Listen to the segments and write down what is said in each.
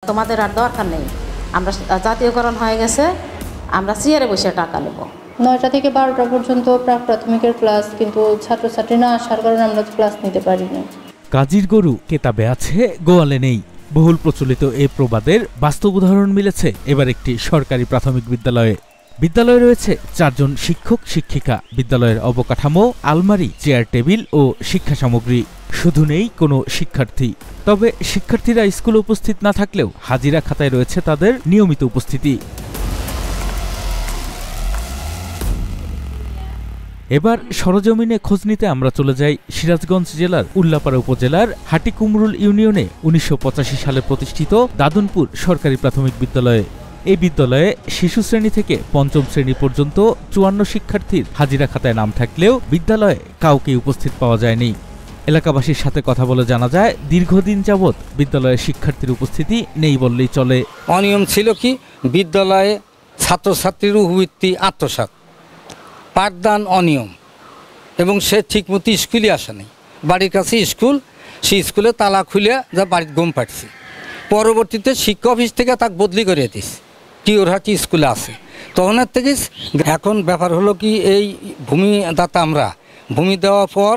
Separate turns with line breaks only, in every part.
তোমাদের আর দরকার নেই, আমরা জাতীয়করণ হয়ে গেছে, আমরা চেয়ারে বসে টাকা নেব।
9টা থেকে 12টা পর্যন্ত প্রাক প্রাথমিকের ক্লাস, কিন্তু ছাত্রছাত্রী না আসার কারণে আমরা ক্লাস নিতে পারিনি।
কাজীর গরু কেতাবে আছে, গোয়ালে নেই। বহুল প্রচলিত এই প্রবাদের বাস্তব উদাহরণ মিলেছে এবার একটি সরকারি প্রাথমিক বিদ্যালয়ে। বিদ্যালয়ে রয়েছে 4 জন শিক্ষক শিক্ষিকা। বিদ্যালয়ের অবকাঠামো, আলমারি, চেয়ার টেবিল ও শিক্ষা সামগ্রী। শুধু নেই কোনো শিক্ষার্থী। তবে শিক্ষার্থীরা স্কুলে উপস্থিত না থাকলেও হাজিরা খাতায় রয়েছে তাদের নিয়মিত উপস্থিতি। এবার সরজমিনে খোঁজ নিতে আমরা চলে যাই সিরাজগঞ্জ জেলার উল্লাপাড়া উপজেলার হাটিকুমরুল ইউনিয়নে 1985 সালে প্রতিষ্ঠিত দাদনপুর সরকারি প্রাথমিক বিদ্যালয়ে। এই বিদ্যালয়ে শিশু শ্রেণী থেকে 5ম শ্রেণী পর্যন্ত 54 শিক্ষার্থীর হাজিরা খাতায় নাম থাকলেও বিদ্যালয়ে কাউকে উপস্থিত পাওয়া যায়নি। এলাকাবাসীর সাথে কথা বলে জানা যায়, দীর্ঘদিন যাবৎ বিদ্যালয়ে শিক্ষার্থীর উপস্থিতি নেই বললেই চলে।
অনিয়ম ছিল কি, বিদ্যালয়ে ছাত্রছাত্রীর উপবৃত্তি আত্মসাৎ, পাঠদান অনিয়ম, এবং সে ঠিকমতো স্কুলে আসে নাই। বাড়ির কাছে স্কুল, সেই স্কুলে তালা খুলে যা বাড়িতে ঘুম পাড়ছে। পরবর্তীতে শিক্ষা অফিস থেকে তাকে বদলি করে দিস, টিওরহাটি স্কুলে আছে। তখনের থেকে এখন ব্যাপার হলো কি, এই ভূমিদাতা আমরা, ভূমি দেওয়ার পর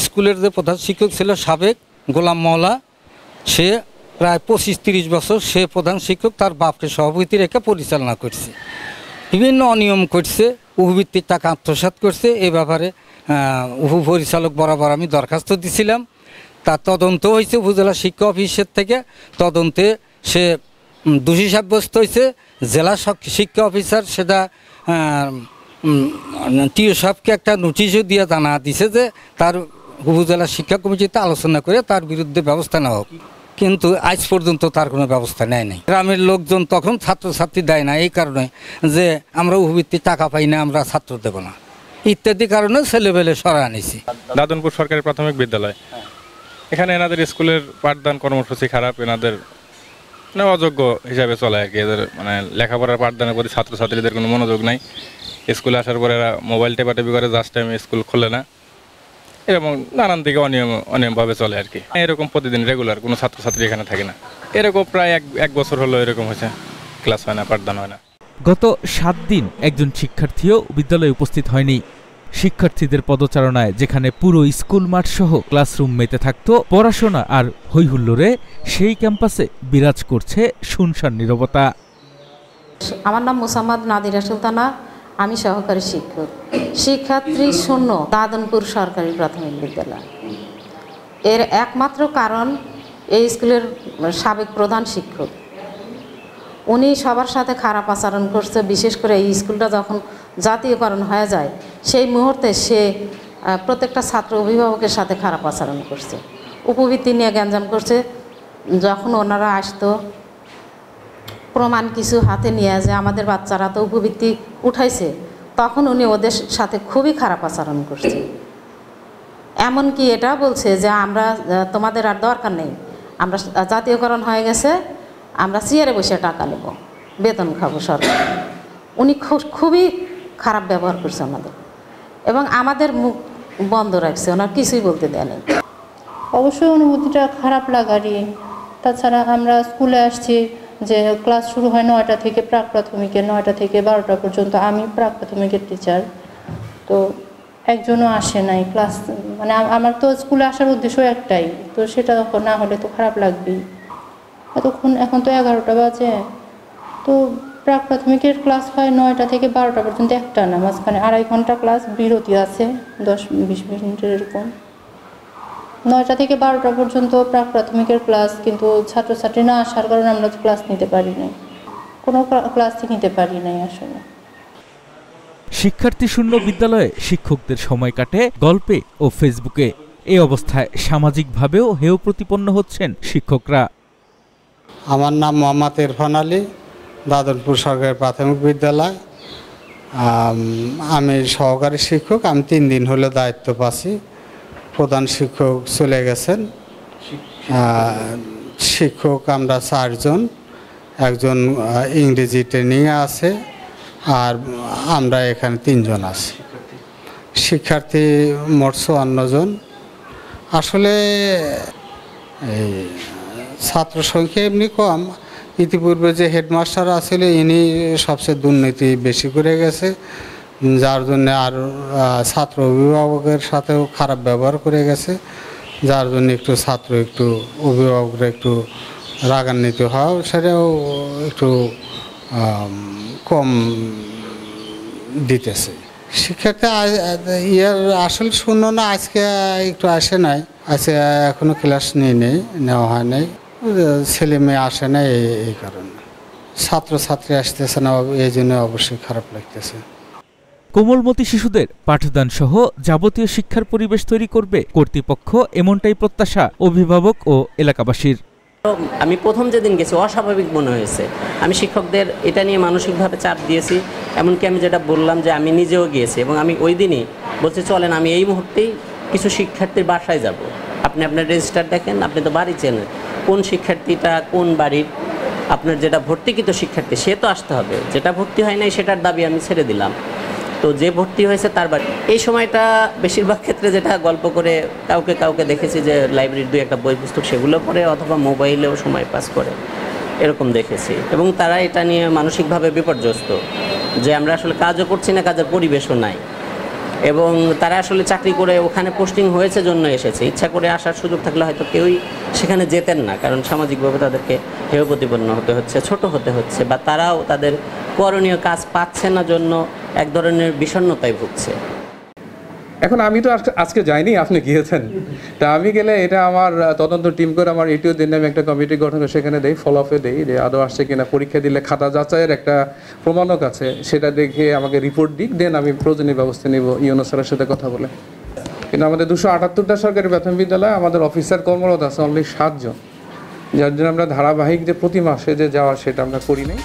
স্কুলের যে প্রধান শিক্ষক ছিল সাবেক গোলাম মওলা, সে প্রায় 25-30 বছর সে প্রধান শিক্ষক তার বাপকে সভাপতি রেখে পরিচালনা করছে। বিভিন্ন অনিয়ম করছে, উপবৃত্তির টাকা আত্মসাৎ করছে। এ ব্যাপারে উপপরিচালক বরাবর আমি দরখাস্ত দিছিলাম। তার তদন্ত হয়েছে উপজেলা শিক্ষা অফিসের থেকে। তদন্তে সে দোষী সাব্যস্ত হয়েছে। জেলা শিক্ষা অফিসার সেটা টিও সাহেবকে একটা নোটিশও দিয়ে জানা দিছে যে তার উপজেলা শিক্ষা কমিটিতে আলোচনা করে তার বিরুদ্ধে ব্যবস্থা নেওয়া হোক। কিন্তু আজ পর্যন্ত তার কোনো ব্যবস্থা নেয় নাই। গ্রামের লোকজন তখন ছাত্রছাত্রী দেয় না, এই কারণে যে আমরা উপবৃত্তি টাকা পাই না, আমরা ছাত্র দেব না ইত্যাদি কারণে ছেলেবেলে সরা আনিছি।
দাদনপুর সরকারি প্রাথমিক বিদ্যালয়, এখানে এনাদের স্কুলের পাঠদান কর্মসূচি খারাপ, এনাদের অযোগ্য হিসাবে চলে আর কি। এদের মানে লেখাপড়ার পাঠদানের প্রতি ছাত্রছাত্রীদের কোনো মনোযোগ নাই। স্কুলে আসার পরে এরা মোবাইল টেপাটেপি করে, জাস্ট টাইমে স্কুল খোলে না, এরকম নানান দিকে অনিয়মভাবে চলে আর কি। এরকম প্রতিদিন রেগুলার কোনো ছাত্রছাত্রী এখানে থাকে না। এরকম প্রায় এক বছর হলো এরকম হয়েছে, ক্লাস হয় না, পাঠদান হয় না।
গত 7 দিন একজন শিক্ষার্থীও বিদ্যালয়ে উপস্থিত হয়নি। শিক্ষার্থীদের পদচারণায় যেখানে পুরো স্কুল মাঠ সহ ক্লাসরুম মেতে থাকত পড়াশোনা আর হৈহুল্লোড়ে, সেই ক্যাম্পাসে বিরাজ করছে শুনশান নীরবতা।
আমার নাম মোসাম্মদ নাদিরা সুলতানা, আমি সহকারী শিক্ষক। শিক্ষার্থী শূন্য দাদনপুর সরকারি প্রাথমিক বিদ্যালয়। এর একমাত্র কারণ এই স্কুলের সাবেক প্রধান শিক্ষক, উনি সবার সাথে খারাপ আচরণ করছে। বিশেষ করে এই স্কুলটা যখন জাতীয়করণ হয়ে যায় সেই মুহূর্তে সে প্রত্যেকটা ছাত্র অভিভাবকের সাথে খারাপ আচরণ করছে, উপবৃত্তি নিয়ে গ্যাঞ্জাম করছে। যখন ওনারা আসতো প্রমাণ কিছু হাতে নিয়ে যে আমাদের বাচ্চারা তো উপবৃত্তি উঠাইছে, তখন উনি ওদের সাথে খুবই খারাপ আচরণ করছে। এমনকি এটা বলছে যে আমরা তোমাদের আর দরকার নেই, আমরা জাতীয়করণ হয়ে গেছে, আমরা চেয়ারে বসে টাকা নেব, বেতন খাবো সরকার। উনি খুবই খারাপ ব্যবহার করছে আমাদের, এবং আমাদের মুখ বন্ধ রাখছে, ওনার কিছুই বলতে দেয় নেই।
অবশ্যই অনুভূতিটা খারাপ লাগারই। তাছাড়া আমরা স্কুলে আসছি যে ক্লাস শুরু হয় 9টা থেকে, প্রাক প্রাথমিকের 9টা থেকে 12টা পর্যন্ত। আমি প্রাক প্রাথমিকের টিচার, তো একজনও আসে নাই ক্লাস। মানে আমার তো স্কুলে আসার উদ্দেশ্য একটাই, তো সেটা না হলে তো খারাপ লাগবেই। এখন তো 11টা বাজে, তো প্রাক প্রাথমিকের ক্লাস হয় 9টা থেকে 12টা পর্যন্ত, একটা না, মাঝখানে 2.5 ঘন্টা ক্লাস, বিরতি আছে 10-20 মিনিটের এরকম। 9টা থেকে 12টা পর্যন্ত প্রাক প্রাথমিকের ক্লাস, কিন্তু ছাত্রছাত্রী না আসার কারণে আমরা ক্লাস নিতে পারি নাই, কোনো ক্লাসই নিতে পারি নাই আসলে।
শিক্ষার্থী শূন্য বিদ্যালয়ে শিক্ষকদের সময় কাটে গল্পে ও ফেসবুকে। এই অবস্থায় সামাজিকভাবেও হেয় প্রতিপন্ন হচ্ছেন শিক্ষকরা।
আমার নাম মোহাম্মদ ইরফান আলী, দাদনপুর সরকারি প্রাথমিক বিদ্যালয়। আমি সহকারী শিক্ষক। আমি 3 দিন হলো দায়িত্ব পাচ্ছি। প্রধান শিক্ষক চলে গেছেন। শিক্ষক আমরা 4 জন, একজন ইংরেজি ট্রেনিংয়ে আছে, আর আমরা এখানে 3 জন আছি। শিক্ষার্থী মোট 54 জন। আসলে এই ছাত্র সংখ্যা এমনি কম, ইতিপূর্বে যে হেডমাস্টার আছিল ইনি সবচেয়ে দুর্নীতি বেশি করে গেছে, যার জন্য আর ছাত্র অভিভাবকের সাথেও খারাপ ব্যবহার করে গেছে, যার জন্য একটু ছাত্র একটু অভিভাবকরা একটু রাগান্বিত হয়, সেটাও একটু কম দিতেছে। শিক্ষার্থী ইয়ার আসলে শূন্য না, আজকে একটু আসে নাই, আজকে এখনো ক্লাস নেওয়া হয় নাই, ছেলে মেয়ে আসে না এই কারণে। ছাত্রছাত্রী আসতেছে না, এই জন্য অবশ্যই খারাপ লাগতেছে।
কোমলমতি শিশুদের পাঠদান সহ যাবতীয় শিক্ষার পরিবেশ তৈরি করবে কর্তৃপক্ষ, এমনটাই প্রত্যাশা অভিভাবক ও এলাকাবাসীর।
আমি প্রথম যেদিন গেছি অস্বাভাবিক মনে হয়েছে। আমি শিক্ষকদের এটা নিয়ে মানসিকভাবে চাপ দিয়েছি, এমনকি আমি যেটা বললাম যে আমি নিজেও গিয়েছি এবং আমি ওই দিনই বলছি চলেন আমি এই মুহূর্তেই কিছু শিক্ষার্থীর বাসায় যাব, আপনি আপনার রেজিস্টার দেখেন, আপনি তো বাড়ি চেনেন, কোন শিক্ষার্থীটা কোন বাড়ির, আপনার যেটা ভর্তিকৃত শিক্ষার্থী সে তো আসতে হবে, যেটা ভর্তি হয় নাই সেটার দাবি আমি ছেড়ে দিলাম। তো যে ভর্তি হয়েছে তার বাড়ি। এই সময়টা বেশিরভাগ ক্ষেত্রে যেটা গল্প করে কাউকে দেখেছি যে লাইব্রেরির 2-1 বই পুস্তক সেগুলো পড়ে অথবা মোবাইলেও সময় পাস করে, এরকম দেখেছি। এবং তারা এটা নিয়ে মানসিকভাবে বিপর্যস্ত যে আমরা আসলে কাজও করছি না, কাজের পরিবেশও নাই, এবং তারা আসলে চাকরি করে ওখানে পোস্টিং হয়েছে জন্য এসেছে, ইচ্ছা করে আসার সুযোগ থাকলে হয়তো কেউই সেখানে যেতেন না, কারণ সামাজিকভাবে তাদেরকে হেয় প্রতিপন্ন হতে হচ্ছে, ছোট হতে হচ্ছে, বা তারাও তাদের করণীয় কাজ পাচ্ছে না জন্য এক ধরনের বিষণ্ণতায় ভুগছে।
এখন আমি তো আজকে যাইনি, আপনি গিয়েছেন, তা আমি গেলে এটা আমার তদন্ত টিম করে আমার এটিও দিন আমি একটা কমিটি গঠন করে সেখানে দেই, ফলো আপে দেই যে আদৌ আসছে কিনা, পরীক্ষা দিলে খাতা যাচাইয়ের একটা প্রমাণক আছে, সেটা দেখে আমাকে রিপোর্ট দিক, দেন আমি প্রয়োজনীয় ব্যবস্থা নিব ইউনো স্যারের সাথে কথা বলে। কিন্তু আমাদের 278টা সরকারি প্রাথমিক বিদ্যালয়ে আমাদের অফিসার কর্মরত আছে অনলি 7 জন, যার জন্য আমরা ধারাবাহিক যে প্রতি মাসে যে যাওয়া সেটা আমরা করি নাই।